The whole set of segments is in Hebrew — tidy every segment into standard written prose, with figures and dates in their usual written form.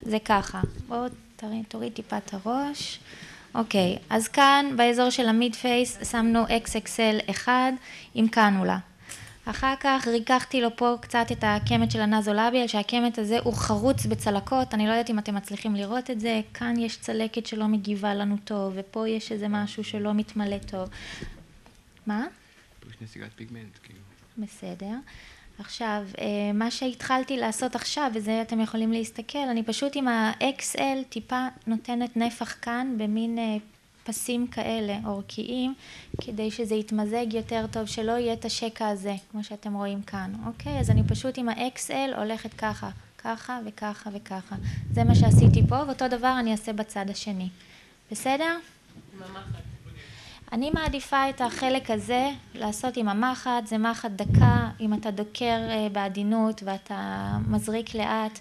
זה ככה. בואו תוריד טיפה את הראש. אוקיי, אז כאן באזור של המיד פייס שמנו XXL 1 עם קנולה. אחר כך ריככתי לו פה קצת את הקמת של הנזולביאל, שהקמת הזה הוא חרוץ בצלקות, אני לא יודעת אם אתם מצליחים לראות את זה, כאן יש צלקת שלא מגיבה לנו טוב, ופה יש איזה משהו שלא מתמלא טוב. מה? יש נסיגת פיגמנט, כאילו. בסדר. עכשיו, מה שהתחלתי לעשות עכשיו, וזה אתם יכולים להסתכל, אני פשוט עם ה-XL טיפה נותנת נפח כאן, במין פסים כאלה, אורכיים, כדי שזה יתמזג יותר טוב, שלא יהיה את השקע הזה, כמו שאתם רואים כאן, אוקיי? אז אני פשוט עם ה-XL הולכת ככה, ככה וככה וככה. זה מה שעשיתי פה, ואותו דבר אני אעשה בצד השני. בסדר? אני מעדיפה את החלק הזה לעשות עם המחט, זה מחט דקה, אם אתה דוקר בעדינות ואתה מזריק לאט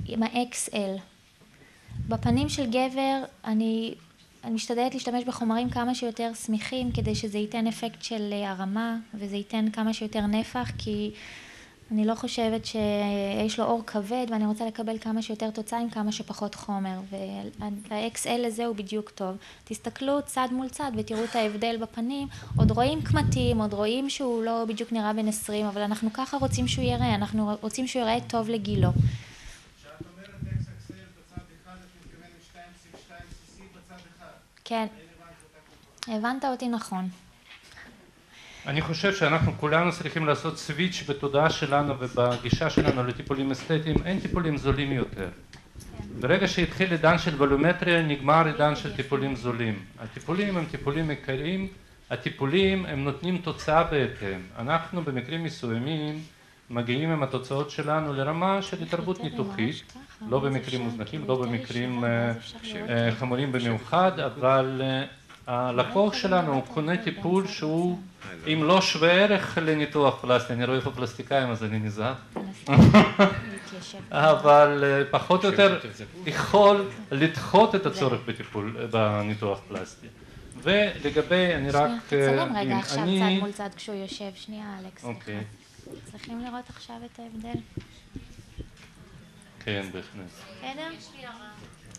עם ה-XL. בפנים של גבר אני משתדלת להשתמש בחומרים כמה שיותר סמיכים כדי שזה ייתן אפקט של הרמה וזה ייתן כמה שיותר נפח, כי אני לא חושבת שיש לו אור כבד ואני רוצה לקבל כמה שיותר תוצאה עם כמה שפחות חומר, וה-XL הזה הוא בדיוק טוב. תסתכלו צד מול צד ותראו את ההבדל בפנים, עוד רואים קמטים, עוד רואים שהוא לא בדיוק נראה בן 20, אבל אנחנו ככה רוצים שהוא יראה, אנחנו רוצים שהוא יראה טוב לגילו. כשאת אומרת XXL בצד אחד, את מתכוונת 2.2cc בצד אחד. כן, הבנת אותי נכון. אני חושב שאנחנו כולנו צריכים לעשות סוויץ' בתודעה שלנו ובגישה שלנו לטיפולים אסתטיים. אין טיפולים זולים יותר. ברגע שהתחיל עידן של וולומטריה, נגמר עידן של טיפולים זולים. הטיפולים הם טיפולים יקרים, הטיפולים הם נותנים תוצאה בהתאם. אנחנו במקרים מסוימים מגיעים עם התוצאות שלנו לרמה של התערבות ניתוחית, לא במקרים מוזנחים, לא במקרים חמורים במיוחד, אבל הלקוח שלנו הוא קונה טיפול שהוא אם לא שווה ערך לניתוח פלסטי, אני רואה פה פלסטיקאים אז אני נזהר, אבל פחות או יותר יכול לדחות את הצורך בטיפול בניתוח פלסטי. ולגבי, אני רק... תצלם רגע עכשיו צד מול צד כשהוא יושב, שנייה אלכס. אוקיי. צריכים לראות עכשיו את ההבדל? כן, בהחלט. בסדר? יש לי הערה.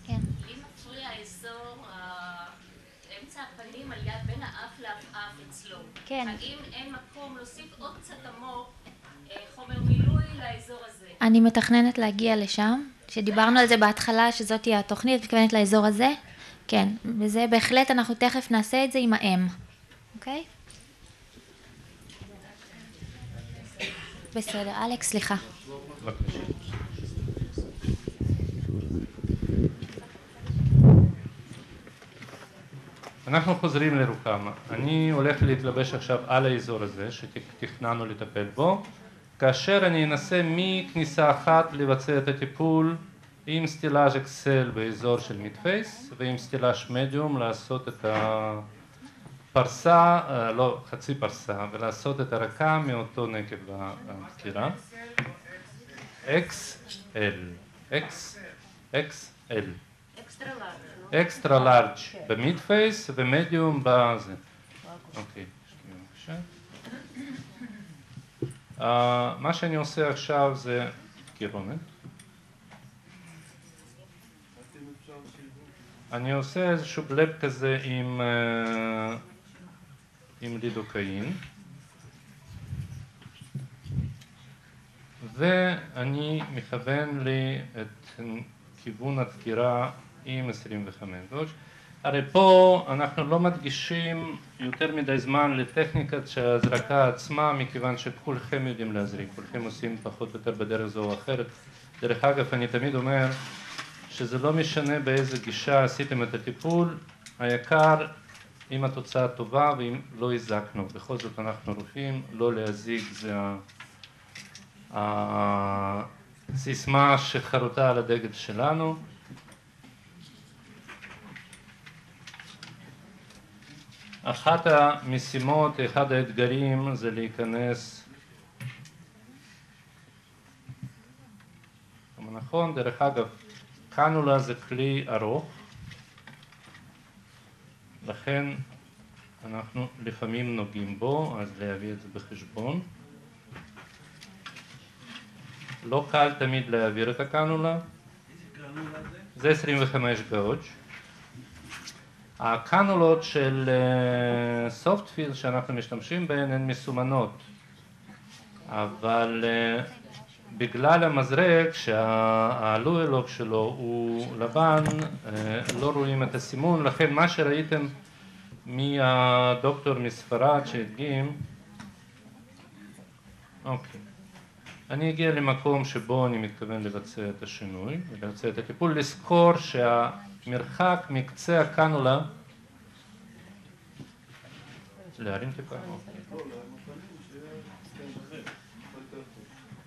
כן. אם מפריע האזור אמצע הפנים על יד בין האף לאף אצלו, כן. האם אין מקום להוסיף עוד קצת עמוק חומר מילוי לאזור הזה? אני מתכננת להגיע לשם, שדיברנו על זה בהתחלה, שזאת תהיה התוכנית, מתכוונת לאזור הזה. כן, וזה בהחלט אנחנו תכף נעשה את זה עם האם. אוקיי? בסדר, אלכס, סליחה. בבקשה. אנחנו חוזרים לרוקמה. אני הולך להתלבש עכשיו על האזור הזה שתכננו לטפל בו, כאשר אני אנסה מכניסה אחת לבצע את הטיפול עם סטילאז' אקסל באזור של מיד פייס ועם סטילאז' מדיום לעשות את הפרסה, לא חצי פרסה, ולעשות את הרקה מאותו נקב בדקירה. XL. אקסטרה לארג' במיד פייס ומדיום בזה. אוקיי, מה שאני עושה עכשיו זה קירונת. אני עושה איזשהו בלב כזה עם לידוקאין. ואני מכוון לי את כיוון הדקירה עם 25 גוש. הרי פה אנחנו לא מדגישים יותר מדי זמן לטכניקת ההזרקה עצמה, מכיוון שכולכם יודעים להזריק, כולכם עושים פחות או יותר בדרך זו או אחרת. דרך אגב, אני תמיד אומר שזה לא משנה באיזה גישה עשיתם את הטיפול, היקר אם התוצאה טובה ואם לא הזקנו. בכל זאת אנחנו רופאים, לא להזיק זה הסיסמה שחרוטה על הדגל שלנו. אחת המשימות, אחד האתגרים זה להיכנס, נכון, דרך אגב, קנולה זה כלי ארוך, לכן אנחנו לפעמים נוגעים בו, אז להביא את זה בחשבון. לא קל תמיד להעביר את הקנולה. זה 25 גאודג'. הקנולות של סופטפילד שאנחנו משתמשים בהן הן מסומנות, אבל בגלל המזרק שהלואלוק שלו הוא לבן, לא רואים את הסימון, לכן מה שראיתם מהדוקטור מספרד שהדגים, אוקיי. אני אגיע למקום שבו אני מתכוון לבצע את השינוי, לבצע את הטיפול, לזכור שהמרחק מקצה הקנולה, להרים טיפה,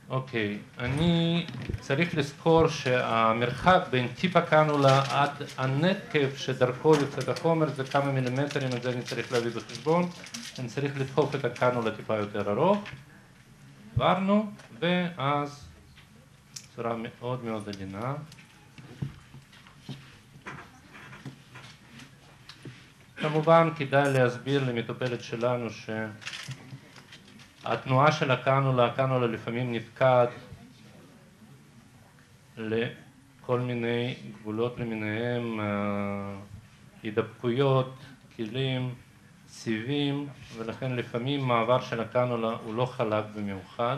אוקיי, אני צריך לזכור שהמרחק בין טיפ הקנולה עד הנקב שדרכו יוצא את החומר זה כמה מילימטרים, את זה אני צריך להביא בחשבון, אני צריך לדחוף את הקנולה טיפה יותר ארוך, עברנו, ואז בצורה מאוד מאוד עדינה. כמובן כדאי להסביר למטופלת שלנו שהתנועה של הקנולה לפעמים נתקעת לכל מיני גבולות למיניהם, הידבקויות, כלים, סיבים, ולכן לפעמים מעבר של הקנולה הוא לא חלק במיוחד.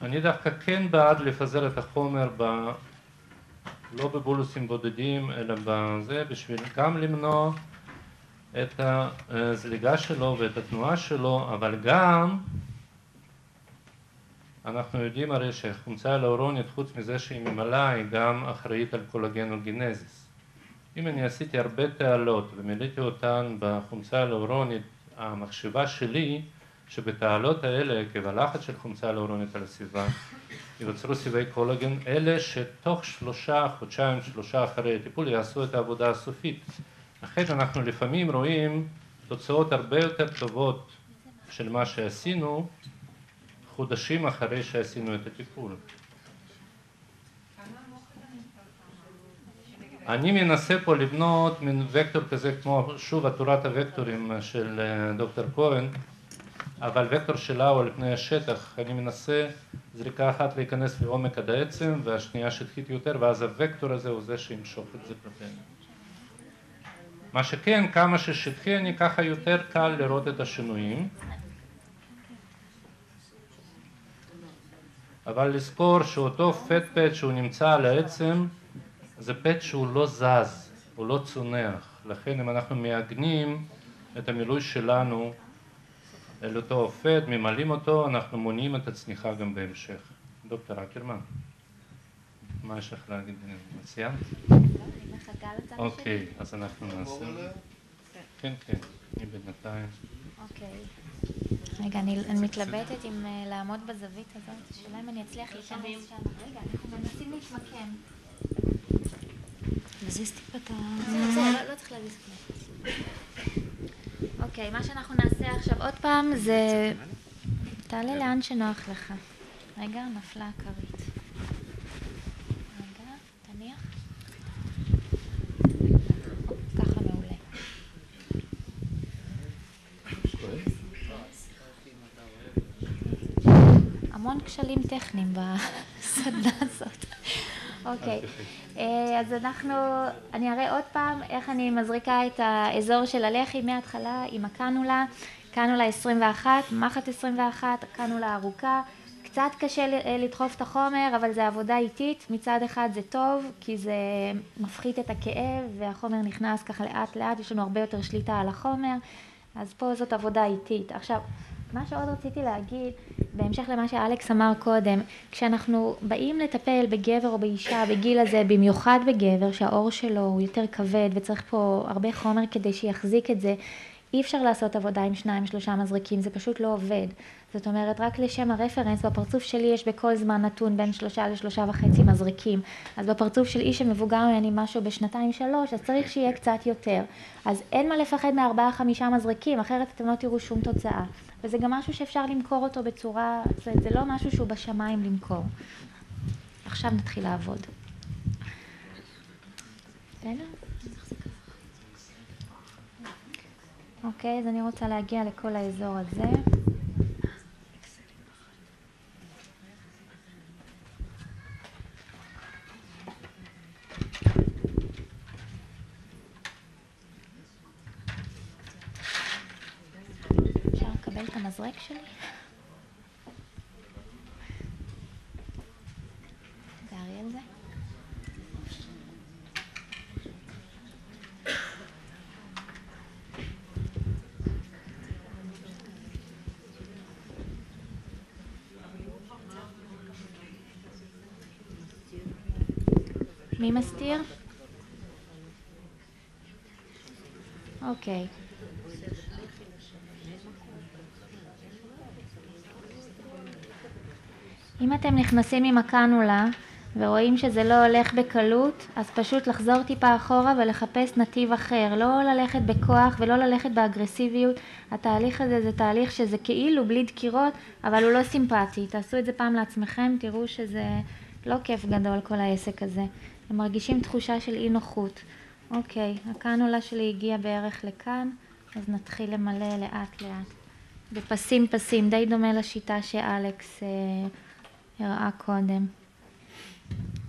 אני דווקא כן בעד לפזר את החומר לא בבולוסים בודדים, אלא בזה, בשביל גם למנוע את הזליגה שלו ואת התנועה שלו, אבל גם אנחנו יודעים הרי שהחומצה ההיאלורונית, חוץ מזה שהיא ממלאה, היא גם אחראית על קולגנוגנזיס. אם אני עשיתי הרבה תעלות ומילאתי אותן בחומצה ההיאלורונית, המחשבה שלי שבתעלות האלה, עקב הלחץ של חומצה ההיאלורונית על הסביבה, ייווצרו סיבי קולגן, אלה שתוך 3 חודשיים, 3 אחרי הטיפול יעשו את העבודה הסופית. לכן אנחנו לפעמים רואים תוצאות הרבה יותר טובות של מה שעשינו, חודשים אחרי שעשינו את הטיפול. אני מנסה פה לבנות מין וקטור כזה כמו, שוב, תורת הוקטורים של דוקטור כהן, אבל וקטור שלה הוא על פני השטח. אני מנסה זריקה אחת להיכנס לעומק עד העצם, והשנייה שטחית יותר, ואז הוקטור הזה הוא זה שימשוך את זה כלפינו. מה שכן, כמה ששטחי אני ככה יותר קל לראות את השינויים. אבל לזכור שאותו פט פט שהוא נמצא על העצם, זה פט שהוא לא זז, הוא לא צונח. לכן אם אנחנו מעגנים את המילוי שלנו אל אותו פט, ממלאים אותו, אנחנו מונעים את הצניחה גם בהמשך. דוקטור אקרמן, מה יש לך להגיד? סיימת? אני מחכה לצד שלי. אוקיי, אז אנחנו נעשה. כן, כן, אני בינתיים. אוקיי. רגע, אני מתלבטת אם לעמוד בזווית הזאת, השאלה אם אני אצליח להיכנס שם. רגע, אנחנו מנסים להתמקם. להזיז טיפה את ה... לא צריך להזיז כלום. אוקיי, מה שאנחנו נעשה עכשיו עוד פעם זה... תעלה לאן שנוח לך. רגע, נפלה הכרית. רגע, תניח. ככה מעולה. המון כשלים טכניים בסדנה הזאת. אוקיי, אז אני אראה עוד פעם איך אני מזריקה את האזור של הלחי מההתחלה עם הקנולה, קנולה 21, מחט 21, קנולה ארוכה. קצת קשה לדחוף את החומר, אבל זה עבודה איטית. מצד אחד זה טוב, כי זה מפחית את הכאב והחומר נכנס ככה לאט לאט, יש לנו הרבה יותר שליטה על החומר, אז פה זאת עבודה איטית. עכשיו, מה שעוד רציתי להגיד, בהמשך למה שאלכס אמר קודם, כשאנחנו באים לטפל בגבר או באישה בגיל הזה, במיוחד בגבר שהאור שלו הוא יותר כבד וצריך פה הרבה חומר כדי שיחזיק את זה, אי אפשר לעשות עבודה עם 2-3 מזריקים, זה פשוט לא עובד. זאת אומרת, רק לשם הרפרנס, בפרצוף שלי יש בכל זמן נתון בין 3 ל3.5 מזריקים. אז בפרצוף של איש המבוגר ממני משהו ב2-3, אז צריך שיהיה קצת יותר. אז אין מה לפחד מ4-5 מזריקים, אחרת אתם לא תראו שום תוצאה. וזה גם משהו שאפשר למכור אותו בצורה, זה לא משהו שהוא בשמיים למכור. עכשיו נתחיל לעבוד. בסדר? אוקיי, אז אני רוצה להגיע לכל האזור הזה. אפשר לקבל את המזרק שלי? תארי על זה. מי מסתיר? אוקיי. אם אתם נכנסים עם הקנולה ורואים שזה לא הולך בקלות, אז פשוט לחזור טיפה אחורה ולחפש נתיב אחר, לא ללכת בכוח ולא ללכת באגרסיביות. התהליך הזה זה תהליך שזה כאילו בלי דקירות, אבל הוא לא סימפטי. תעשו את זה פעם לעצמכם, תראו שזה לא כיף גדול כל העסק הזה. הם מרגישים תחושה של אי נוחות. אוקיי, הקנולה שלי הגיעה בערך לכאן, אז נתחיל למלא לאט לאט. בפסים פסים, די דומה לשיטה שאלכס הראה קודם.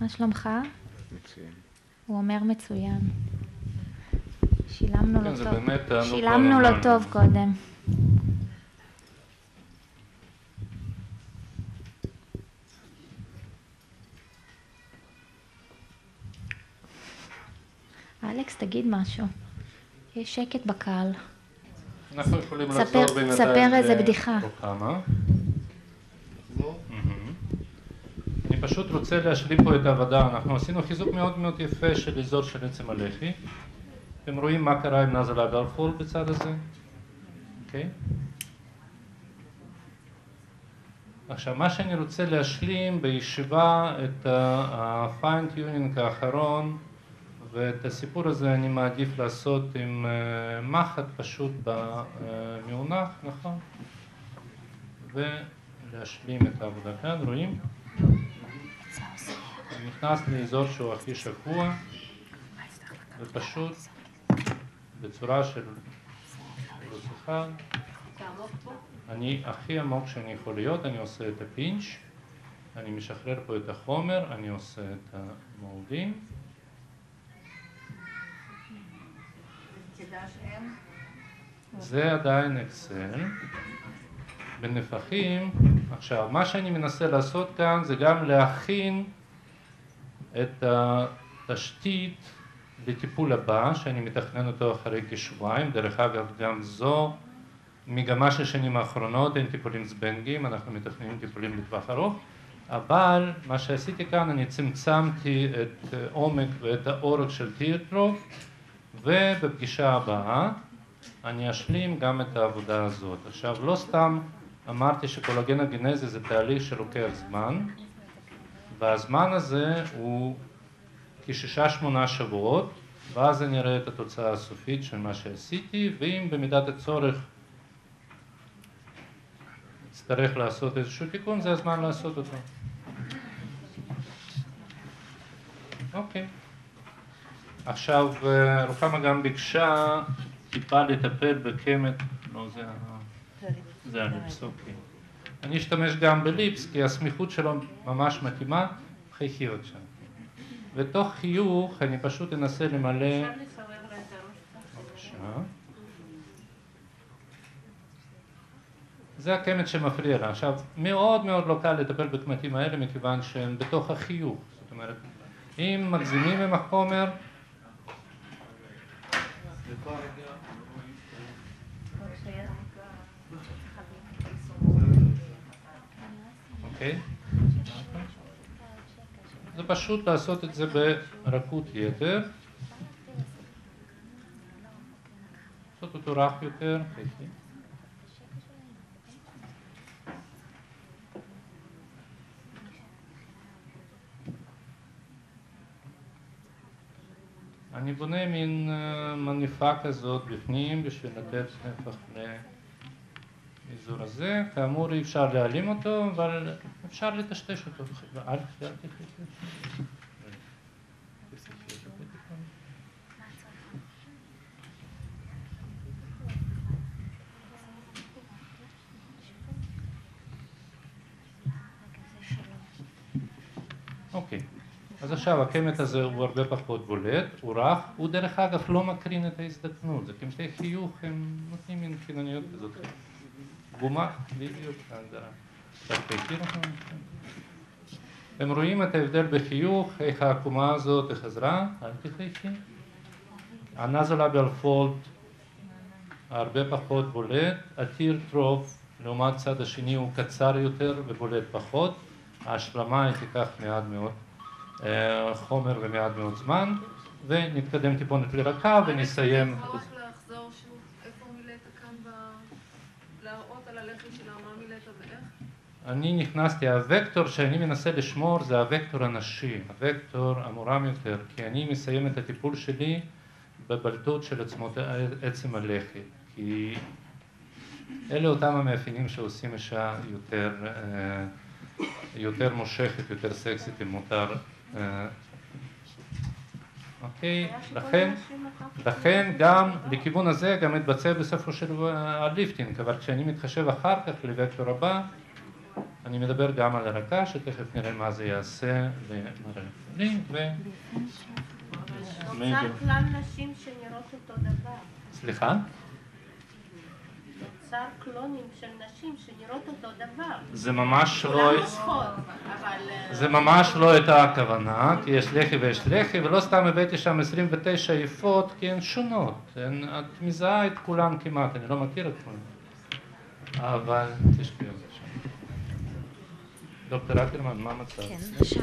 מה שלומך? מצוין. הוא אומר מצוין. שילמנו כן, לו זה טוב. באמת תענוג שילמנו לא לו טוב קודם. אלכס, תגיד משהו. יש שקט בקהל. אנחנו יכולים ספר- לעזור בינתיים ספר איזה בדיחה. לרוחמה. אני פשוט רוצה להשלים פה את העבודה. אנחנו עשינו חיזוק מאוד מאוד יפה של אזור של עצם הלחי. אתם רואים מה קרה עם נזל אגרפול בצד הזה? אוקיי? עכשיו, מה שאני רוצה להשלים בישיבה את ה-fine-tuning האחרון, ואת הסיפור הזה אני מעדיף לעשות עם מחט פשוט במאונח, נכון? ולהשלים את העבודה כאן, רואים? אני נכנס לאזור שהוא הכי שקוע, ופשוט בצורה של גלוס אחד, אני הכי עמוק שאני יכול להיות, אני עושה את הפינץ', אני משחרר פה את החומר, אני עושה את המולדים. זה עדיין אקסל. בנפחים, עכשיו, מה שאני מנסה לעשות כאן זה גם להכין את התשתית לטיפול הבא, שאני מתכנן אותו אחרי כשבועיים. דרך אגב, גם זו מגמה של שנים האחרונות, אין טיפולים זבנגיים, אנחנו מתכננים טיפולים לטווח ארוך, אבל מה שעשיתי כאן, אני צמצמתי את עומק ואת האורך של טירטרוף, ובפגישה הבאה אני אשלים גם את העבודה הזאת. עכשיו, לא סתם אמרתי שקולגן הגנזי זה תהליך שלוקח זמן, והזמן הזה הוא כ6-8 שבועות, ואז אני אראה את התוצאה הסופית של מה שעשיתי, ואם במידת הצורך אצטרך לעשות איזשהו תיקון, זה הזמן לעשות אותו. אוקיי. עכשיו, רוחמה גם ביקשה טיפה לטפל בקמת, לא, זה הליפס, אוקיי. אני אשתמש גם בליפס, כי הסמיכות שלו ממש מתאימה, חייכי עוד שם. ותוך חיוך אני פשוט אנסה למלא... אפשר לסובב לה את הראש? בבקשה. זה הקמת שמפריע לה. עכשיו, מאוד מאוד לא קל לטפל בקמטים האלה, מכיוון שהם בתוך החיוך. זאת אומרת, אם מגזימים עם החומר, אוקיי? זה פשוט לעשות את זה ברכות יתר. לעשות אותו רך יותר. אני בונה מין מניפה כזאת בפנים בשביל לתת נפח לאזור הזה. כאמור אי אפשר להעלים אותו, אבל אפשר לטשטש אותו. אל תחליט. אז עכשיו הקמט הזה הוא הרבה פחות בולט, הוא רך, הוא דרך אגב לא מקרין את ההזדקנות, זה קמטי חיוך, הם נותנים מין חינוניות כזאת. גומה, בדיוק, ההגדרה. קצת תכיר אותם. הם רואים את ההבדל בחיוך, איך העקומה הזאת חזרה, אל תחייכי. הנזולביאל פולד הרבה פחות בולט, הטיר טרוף לעומת צד השני הוא קצר יותר ובולט פחות, ההשלמה היא תיקח מעט מאוד חומר ומעט מאוד זמן, ונתקדם טיפונת לרקה ונסיים. אתה יכול רק לחזור שוב, איפה מילאת כאן, להראות על הלחי שלה, מה מילאת ואיך? אני נכנסתי, הוקטור שאני מנסה לשמור זה הוקטור הנשי, הוקטור המורם יותר, כי אני מסיים את הטיפול שלי בבלטות של עצם הלחי, כי אלה אותם המאפיינים שעושים אישה יותר מושכת, יותר סקסית, אם מותר. אוקיי, לכן גם לכיוון הזה גם מתבצע בסופו של הליפטינג, אבל כשאני מתחשב אחר כך לווקטור הבא, אני מדבר גם על הרקה, שתכף נראה מה זה יעשה למראה הפנים, נוצר כלל נשים שנראות אותו דבר. סליחה? נוצר קלונים של נשים שנראות אותו דבר. זה ממש לא... כולן מושכות, אבל... זה ממש לא הייתה הכוונה, כי יש לחי ויש לחי, ולא סתם הבאתי שם 29 יפות, כי הן שונות. את מזהה את כולן כמעט, אני לא מכיר את כולן. אבל תשקיעו את זה שם. דוקטור אקרמן, מה המצב? כן, עכשיו.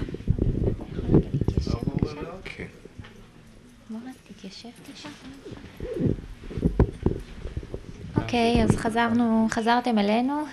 כן. מורה, תתיישב תשע. אוקיי, אז חזרתם אלינו.